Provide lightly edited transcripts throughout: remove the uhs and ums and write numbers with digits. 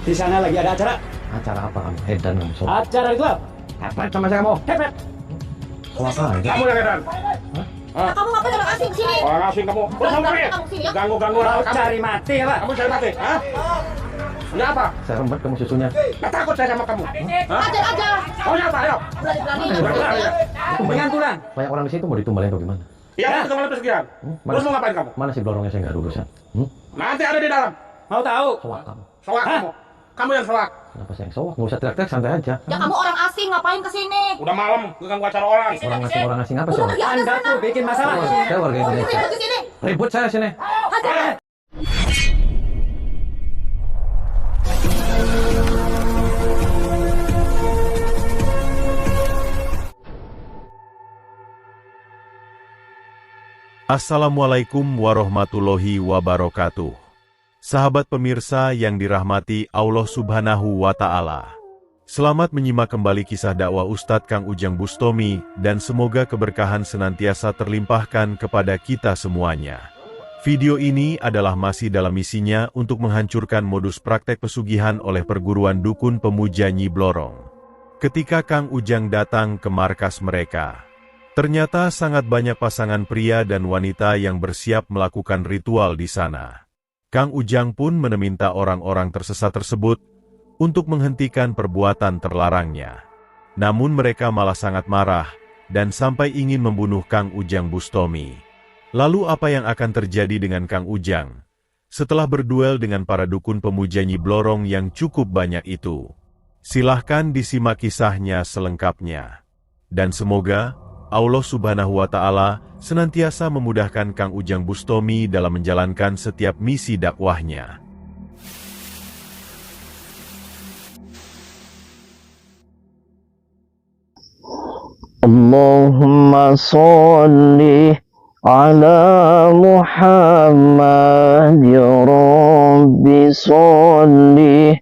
Di sana lagi ada acara. Acara apa kamu? Edan kamu soal. Acara itu apa? Apa sama saya kamu? Hepet. Soal apa? Kamu yang edan. Kamu ngapain orang asing sini? Orang asing kamu. Kamu ya? Kamu sini ya? Ganggu-ganggu orang Mau kamu. cari mati ya, Pak? Kamu cari mati, hah? Ini apa? Saya rembat kamu susunya. Nggak takut saya sama kamu. Hah? Ajar aja. Maunya apa? Ayo. Berani-berani. Ya. Dengan tulang. Banyak orang di situ mau ditumbalin atau gimana? Iya, kita malam pesugihan. Terus mau ngapain kamu? Mana sih blorongnya saya nggak ada urusan? Nanti ada di dalam. Mau tahu? Soak kamu. Soak Hah? kamu. Kamu yang soak. Kenapa saya yang soak? Nggak usah teriak-teriak, santai aja. Ya kamu orang asing ngapain kesini? Udah malam, ganggu acara orang. Orang asing apa sih? Udah Orang? pergi aja Anda sana. tuh bikin masalah. Saya warga Indonesia. Ribut di sini. Ribut saya sini. Hajar. Assalamualaikum warahmatullahi wabarakatuh. Sahabat pemirsa yang dirahmati Allah Subhanahu wa Ta'ala. Selamat menyimak kembali kisah dakwah Ustadz Kang Ujang Bustomi dan semoga keberkahan senantiasa terlimpahkan kepada kita semuanya. Video ini adalah masih dalam misinya untuk menghancurkan modus praktek pesugihan oleh perguruan dukun pemuja Nyi Blorong. Ketika Kang Ujang datang ke markas mereka, ternyata sangat banyak pasangan pria dan wanita yang bersiap melakukan ritual di sana. Kang Ujang pun meminta orang-orang tersesat tersebut untuk menghentikan perbuatan terlarangnya. Namun mereka malah sangat marah dan sampai ingin membunuh Kang Ujang Bustomi. Lalu apa yang akan terjadi dengan Kang Ujang setelah berduel dengan para dukun pemuja Nyi Blorong yang cukup banyak itu? Silahkan disimak kisahnya selengkapnya. Dan semoga Allah Subhanahu wa Ta'ala senantiasa memudahkan Kang Ujang Bustomi dalam menjalankan setiap misi dakwahnya. Allahumma sholli ala Muhammad ya Rabbi sholli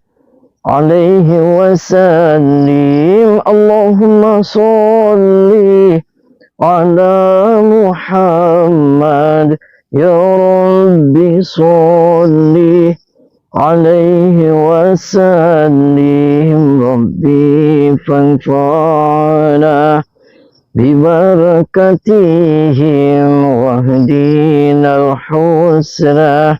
alaihi wasallim. Allahumma sholli ala Muhammad ya Rabbi sholli alaihi wasallim. Rabbi fanfa'na bibarakatihim wahdina al-husna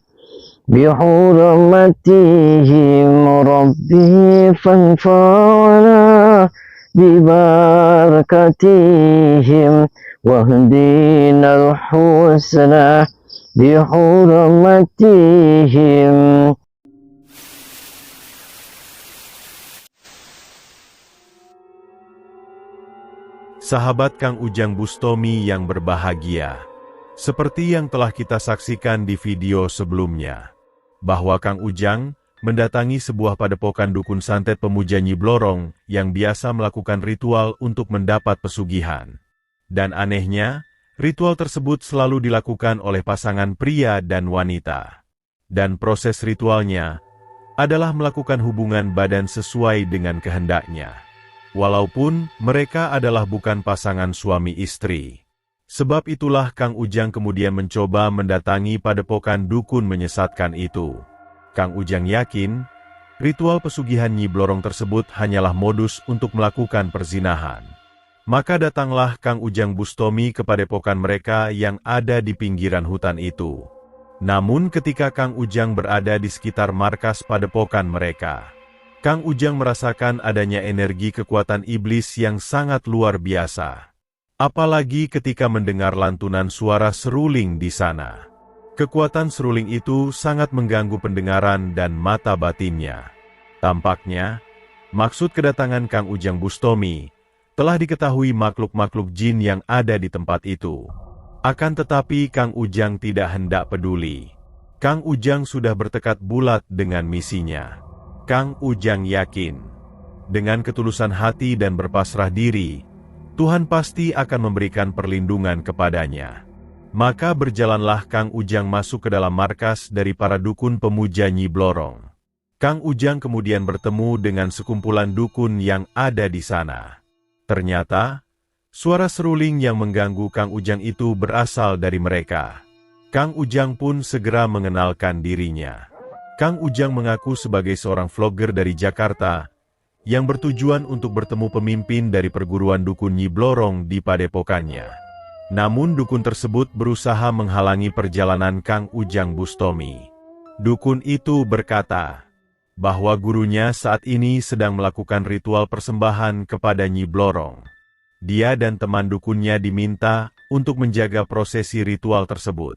bihurmatihim. Rabbi fanfa'na bibarakatihim wahdina al-husna bihurmatihim. Sahabat Kang Ujang Bustomi yang berbahagia, seperti yang telah kita saksikan di video sebelumnya, bahwa Kang Ujang mendatangi sebuah padepokan dukun santet pemuja Nyi Blorong yang biasa melakukan ritual untuk mendapat pesugihan. Dan anehnya, ritual tersebut selalu dilakukan oleh pasangan pria dan wanita. Dan proses ritualnya adalah melakukan hubungan badan sesuai dengan kehendaknya. Walaupun mereka adalah bukan pasangan suami istri. Sebab itulah Kang Ujang kemudian mencoba mendatangi padepokan dukun menyesatkan itu. Kang Ujang yakin, ritual pesugihan Nyi Blorong tersebut hanyalah modus untuk melakukan perzinahan. Maka datanglah Kang Ujang Bustomi ke padepokan mereka yang ada di pinggiran hutan itu. Namun ketika Kang Ujang berada di sekitar markas padepokan mereka, Kang Ujang merasakan adanya energi kekuatan iblis yang sangat luar biasa. Apalagi ketika mendengar lantunan suara seruling di sana. Kekuatan seruling itu sangat mengganggu pendengaran dan mata batinnya. Tampaknya, maksud kedatangan Kang Ujang Bustomi telah diketahui makhluk-makhluk jin yang ada di tempat itu. Akan tetapi Kang Ujang tidak hendak peduli. Kang Ujang sudah bertekad bulat dengan misinya. Kang Ujang yakin, dengan ketulusan hati dan berpasrah diri, Tuhan pasti akan memberikan perlindungan kepadanya. Maka berjalanlah Kang Ujang masuk ke dalam markas dari para dukun pemuja Nyi Blorong. Kang Ujang kemudian bertemu dengan sekumpulan dukun yang ada di sana. Ternyata, suara seruling yang mengganggu Kang Ujang itu berasal dari mereka. Kang Ujang pun segera mengenalkan dirinya. Kang Ujang mengaku sebagai seorang vlogger dari Jakarta yang bertujuan untuk bertemu pemimpin dari perguruan dukun Nyi Blorong di padepokannya. Namun dukun tersebut berusaha menghalangi perjalanan Kang Ujang Bustomi. Dukun itu berkata bahwa gurunya saat ini sedang melakukan ritual persembahan kepada Nyi Blorong. Dia dan teman dukunnya diminta untuk menjaga prosesi ritual tersebut.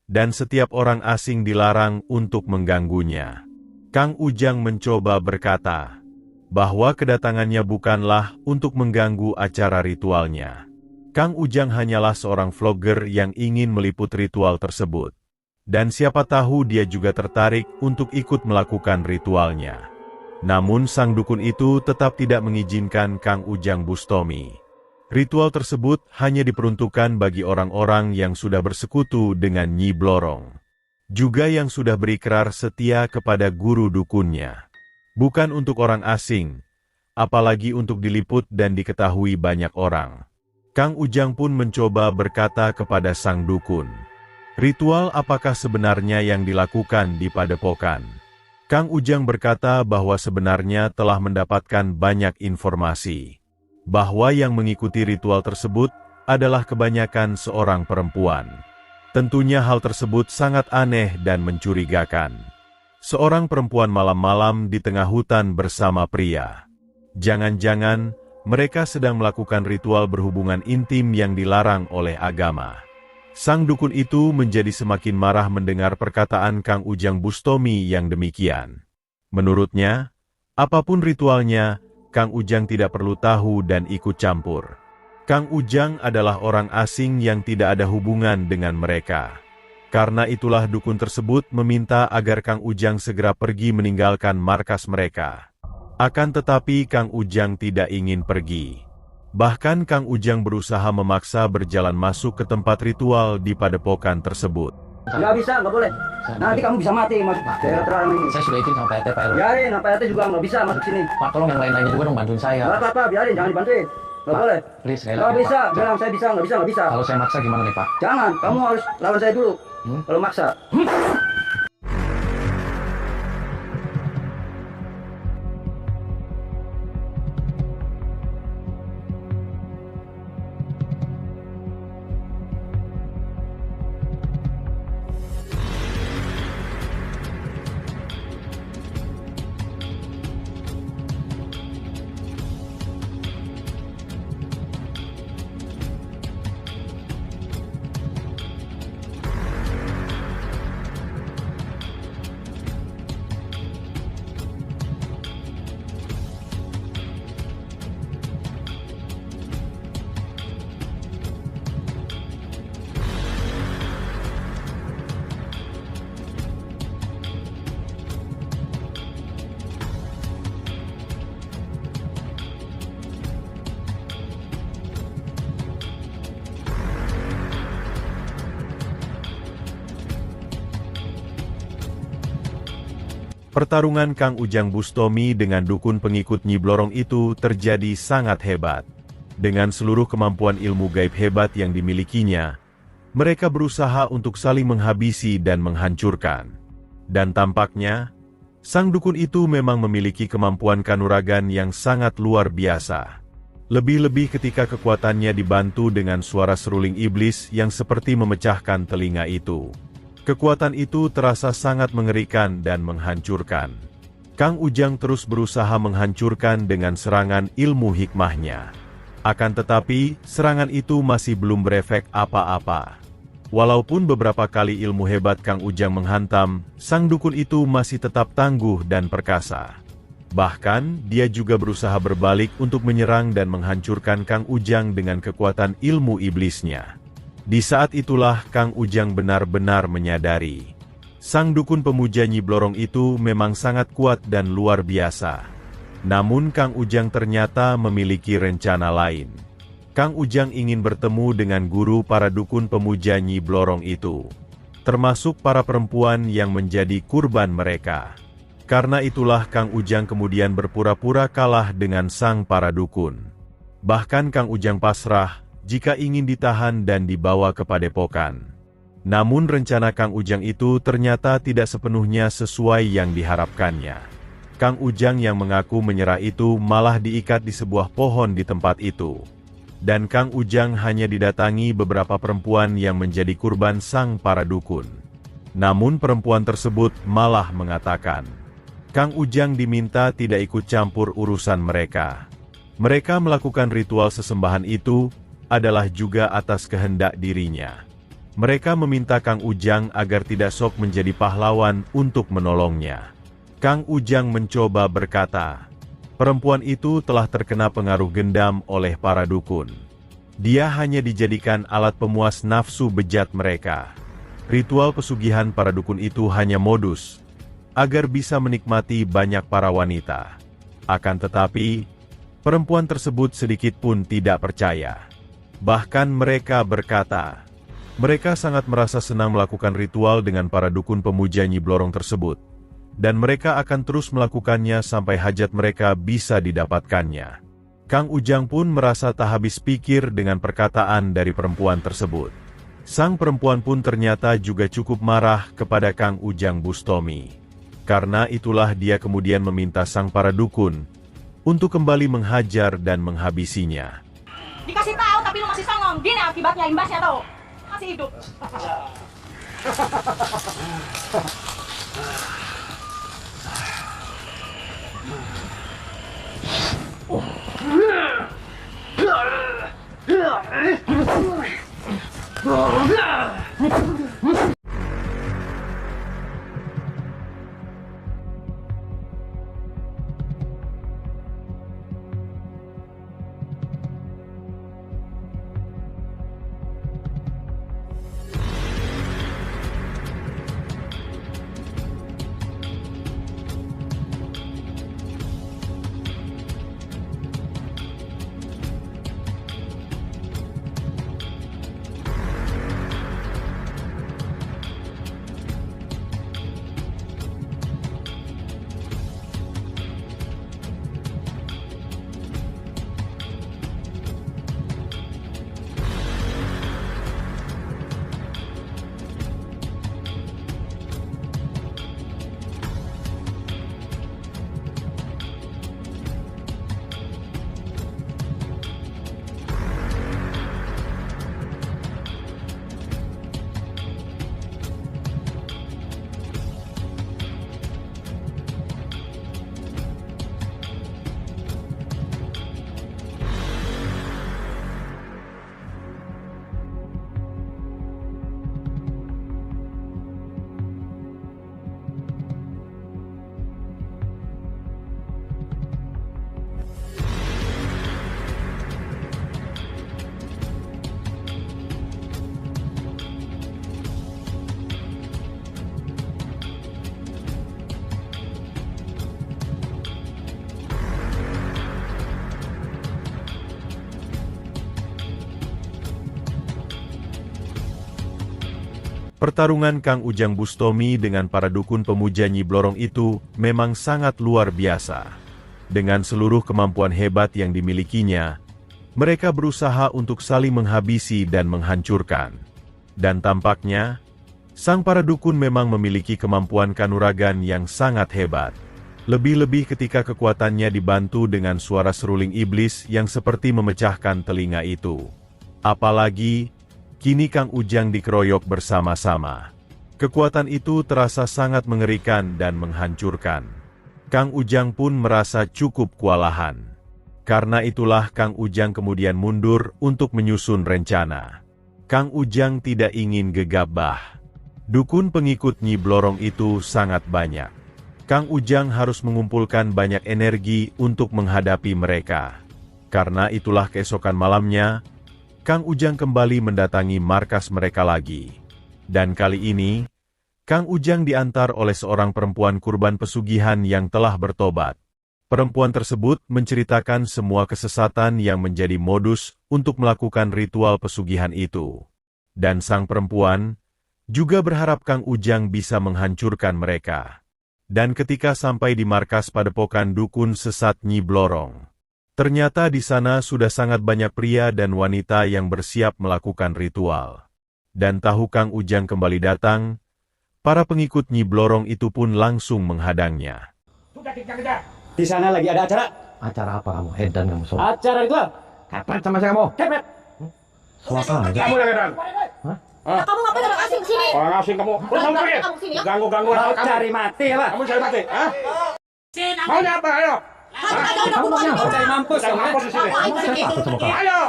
Dan setiap orang asing dilarang untuk mengganggunya. Kang Ujang mencoba berkata bahwa kedatangannya bukanlah untuk mengganggu acara ritualnya. Kang Ujang hanyalah seorang vlogger yang ingin meliput ritual tersebut. Dan siapa tahu dia juga tertarik untuk ikut melakukan ritualnya. Namun sang dukun itu tetap tidak mengizinkan Kang Ujang Bustomi. Ritual tersebut hanya diperuntukkan bagi orang-orang yang sudah bersekutu dengan Nyi Blorong. Juga yang sudah berikrar setia kepada guru dukunnya. Bukan untuk orang asing, apalagi untuk diliput dan diketahui banyak orang. Kang Ujang pun mencoba berkata kepada sang dukun, ritual apakah sebenarnya yang dilakukan di padepokan? Kang Ujang berkata bahwa sebenarnya telah mendapatkan banyak informasi. Bahwa yang mengikuti ritual tersebut adalah kebanyakan seorang perempuan. Tentunya hal tersebut sangat aneh dan mencurigakan. Seorang perempuan malam-malam di tengah hutan bersama pria. Jangan-jangan mereka sedang melakukan ritual berhubungan intim yang dilarang oleh agama. Sang dukun itu menjadi semakin marah mendengar perkataan Kang Ujang Bustomi yang demikian. Menurutnya, apapun ritualnya, Kang Ujang tidak perlu tahu dan ikut campur. Kang Ujang adalah orang asing yang tidak ada hubungan dengan mereka. Karena itulah dukun tersebut meminta agar Kang Ujang segera pergi meninggalkan markas mereka. Akan tetapi Kang Ujang tidak ingin pergi. Bahkan Kang Ujang berusaha memaksa berjalan masuk ke tempat ritual di padepokan tersebut. Nggak bisa, nggak boleh. Nanti kamu bisa mati masuk daerah terlarang ini. Saya sudah izin sama Pak RT, Pak RW. Biarin, Pak RT juga nggak bisa masuk sini. Pak, tolong yang lain-lainnya juga dong bantuin saya. Nggak apa-apa, biarin, jangan dibantuin. Nggak boleh. Please, sekali Nggak lagi, bisa, Pak. bilang saya bisa, nggak bisa. Kalau saya maksa gimana nih, Pak? Jangan, kamu harus lawan saya dulu. Kalau maksa. Pertarungan Kang Ujang Bustomi dengan dukun pengikut Nyi Blorong itu terjadi sangat hebat. Dengan seluruh kemampuan ilmu gaib hebat yang dimilikinya, mereka berusaha untuk saling menghabisi dan menghancurkan. Dan tampaknya, sang dukun itu memang memiliki kemampuan kanuragan yang sangat luar biasa. Lebih-lebih ketika kekuatannya dibantu dengan suara seruling iblis yang seperti memecahkan telinga itu. Kekuatan itu terasa sangat mengerikan dan menghancurkan. Kang Ujang terus berusaha menghancurkan dengan serangan ilmu hikmahnya. Akan tetapi, serangan itu masih belum berefek apa-apa. Walaupun beberapa kali ilmu hebat Kang Ujang menghantam, sang dukun itu masih tetap tangguh dan perkasa. Bahkan, dia juga berusaha berbalik untuk menyerang dan menghancurkan Kang Ujang dengan kekuatan ilmu iblisnya. Di saat itulah Kang Ujang benar-benar menyadari. Sang dukun pemuja Nyi Blorong itu memang sangat kuat dan luar biasa. Namun Kang Ujang ternyata memiliki rencana lain. Kang Ujang ingin bertemu dengan guru para dukun pemuja Nyi Blorong itu. Termasuk para perempuan yang menjadi kurban mereka. Karena itulah Kang Ujang kemudian berpura-pura kalah dengan sang para dukun. Bahkan Kang Ujang pasrah jika ingin ditahan dan dibawa ke padepokan. Namun rencana Kang Ujang itu ternyata tidak sepenuhnya sesuai yang diharapkannya. Kang Ujang yang mengaku menyerah itu malah diikat di sebuah pohon di tempat itu. Dan Kang Ujang hanya didatangi beberapa perempuan yang menjadi kurban sang para dukun. Namun perempuan tersebut malah mengatakan, Kang Ujang diminta tidak ikut campur urusan mereka. Mereka melakukan ritual sesembahan itu adalah juga atas kehendak dirinya. Mereka meminta Kang Ujang agar tidak sok menjadi pahlawan untuk menolongnya. Kang Ujang mencoba berkata, perempuan itu telah terkena pengaruh gendam oleh para dukun. Dia hanya dijadikan alat pemuas nafsu bejat mereka. Ritual pesugihan para dukun itu hanya modus, agar bisa menikmati banyak para wanita. Akan tetapi, perempuan tersebut sedikit pun tidak percaya. Bahkan mereka berkata, mereka sangat merasa senang melakukan ritual dengan para dukun pemuja Nyi Blorong tersebut, dan mereka akan terus melakukannya sampai hajat mereka bisa didapatkannya. Kang Ujang pun merasa tak habis pikir dengan perkataan dari perempuan tersebut. Sang perempuan pun ternyata juga cukup marah kepada Kang Ujang Bustomi. Karena itulah dia kemudian meminta sang para dukun untuk kembali menghajar dan menghabisinya. Dikasih tahu tapi lu masih songong. Gini akibatnya, imbasnya tuh. Masih hidup. Pertarungan Kang Ujang Bustomi dengan para dukun pemuja Nyi Blorong itu memang sangat luar biasa. Dengan seluruh kemampuan hebat yang dimilikinya, mereka berusaha untuk saling menghabisi dan menghancurkan. Dan tampaknya, sang para dukun memang memiliki kemampuan kanuragan yang sangat hebat. Lebih-lebih ketika kekuatannya dibantu dengan suara seruling iblis yang seperti memecahkan telinga itu. Apalagi, kini Kang Ujang dikeroyok bersama-sama. Kekuatan itu terasa sangat mengerikan dan menghancurkan. Kang Ujang pun merasa cukup kewalahan. Karena itulah Kang Ujang kemudian mundur untuk menyusun rencana. Kang Ujang tidak ingin gegabah. Dukun pengikut Nyi Blorong itu sangat banyak. Kang Ujang harus mengumpulkan banyak energi untuk menghadapi mereka. Karena itulah keesokan malamnya, Kang Ujang kembali mendatangi markas mereka lagi. Dan kali ini, Kang Ujang diantar oleh seorang perempuan kurban pesugihan yang telah bertobat. Perempuan tersebut menceritakan semua kesesatan yang menjadi modus untuk melakukan ritual pesugihan itu. Dan sang perempuan juga berharap Kang Ujang bisa menghancurkan mereka. Dan ketika sampai di markas padepokan dukun sesat Nyi Blorong, ternyata di sana sudah sangat banyak pria dan wanita yang bersiap melakukan ritual. dan tahu Kang Ujang kembali datang, para pengikut Nyi Blorong itu pun langsung menghadangnya. Sudah kejar-kejar. Di sana lagi ada acara. Acara apa kamu? Edan kamu sob. Acara itu. Kepet sama saya kamu. Kepet. Suaka aja. Kamu yang edan. Kamu ngapain orang asing sini? Orang asing kamu. Udah kamu pergi. Kamu sini ya. Ganggu-ganggu Mau anak kamu. cari mati ya, Pak? Kamu cari mati, hah? Maunya apa? Ayo. Mau cari mampus Cari kamu, ya? mampus di sini. Saya takut sama kamu. Ayo.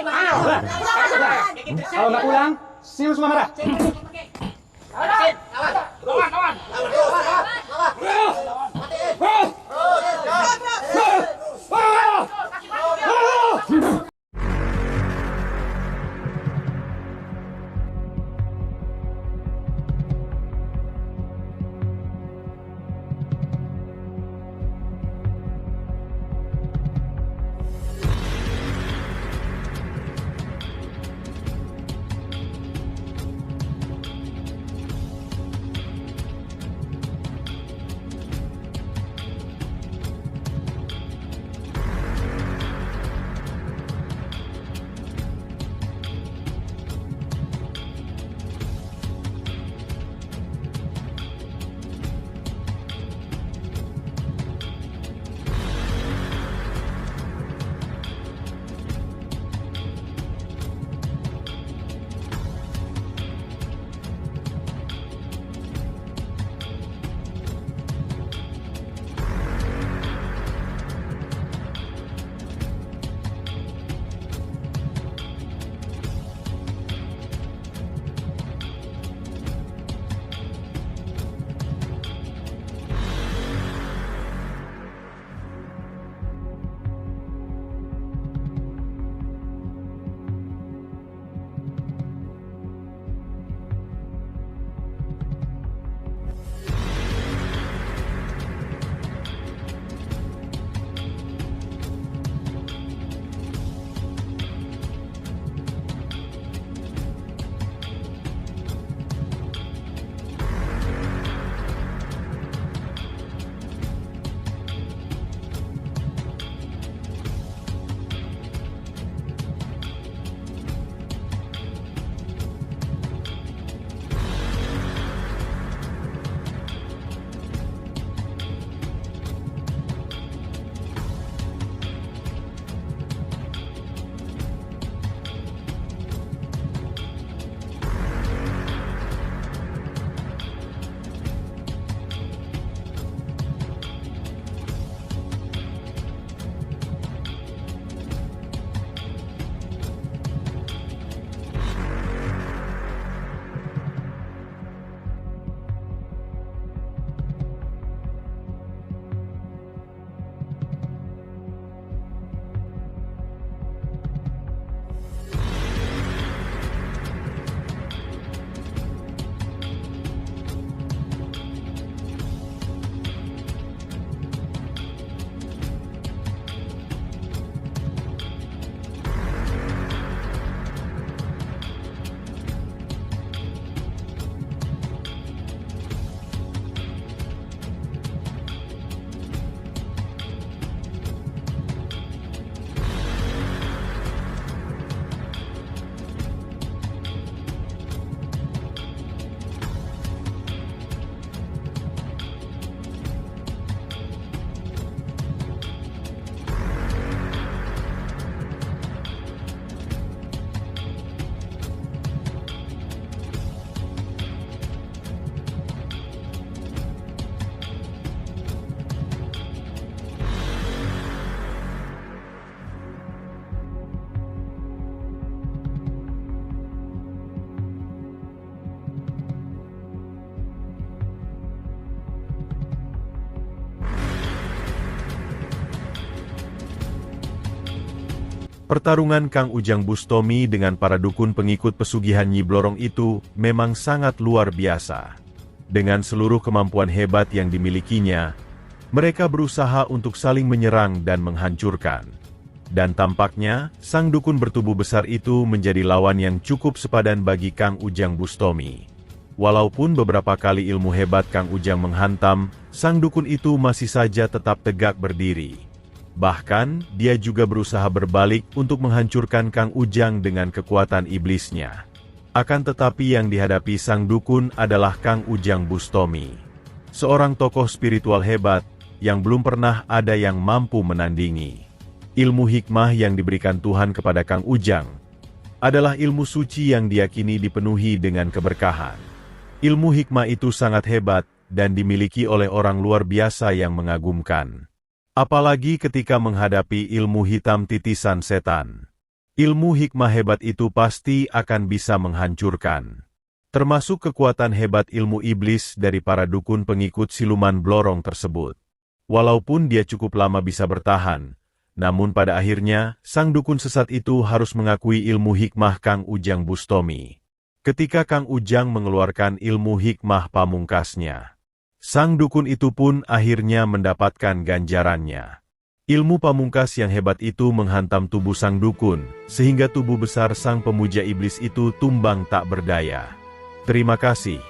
Ayo. Kalau nggak pulang, siul semua marah. Kawan. Pertarungan Kang Ujang Bustomi dengan para dukun pengikut pesugihan Nyi Blorong itu memang sangat luar biasa. Dengan seluruh kemampuan hebat yang dimilikinya, mereka berusaha untuk saling menyerang dan menghancurkan. Dan tampaknya, sang dukun bertubuh besar itu menjadi lawan yang cukup sepadan bagi Kang Ujang Bustomi. Walaupun beberapa kali ilmu hebat Kang Ujang menghantam, sang dukun itu masih saja tetap tegak berdiri. Bahkan, dia juga berusaha berbalik untuk menghancurkan Kang Ujang dengan kekuatan iblisnya. Akan tetapi yang dihadapi sang dukun adalah Kang Ujang Bustomi. Seorang tokoh spiritual hebat yang belum pernah ada yang mampu menandingi. Ilmu hikmah yang diberikan Tuhan kepada Kang Ujang adalah ilmu suci yang diyakini dipenuhi dengan keberkahan. Ilmu hikmah itu sangat hebat dan dimiliki oleh orang luar biasa yang mengagumkan. Apalagi ketika menghadapi ilmu hitam titisan setan. Ilmu hikmah hebat itu pasti akan bisa menghancurkan. Termasuk kekuatan hebat ilmu iblis dari para dukun pengikut siluman blorong tersebut. Walaupun dia cukup lama bisa bertahan, namun pada akhirnya, sang dukun sesat itu harus mengakui ilmu hikmah Kang Ujang Bustomi. Ketika Kang Ujang mengeluarkan ilmu hikmah pamungkasnya, sang dukun itu pun akhirnya mendapatkan ganjarannya. Ilmu pamungkas yang hebat itu menghantam tubuh sang dukun, sehingga tubuh besar sang pemuja iblis itu tumbang tak berdaya. Terima kasih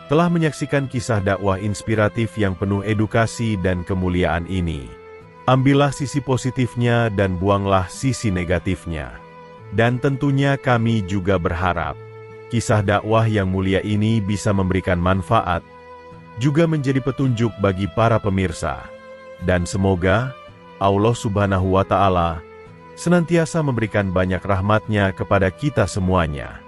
telah menyaksikan kisah dakwah inspiratif yang penuh edukasi dan kemuliaan ini. Ambillah sisi positifnya dan buanglah sisi negatifnya. Dan tentunya kami juga berharap kisah dakwah yang mulia ini bisa memberikan manfaat, juga menjadi petunjuk bagi para pemirsa. Dan semoga Allah Subhanahu wa Ta'ala senantiasa memberikan banyak rahmat-Nya kepada kita semuanya.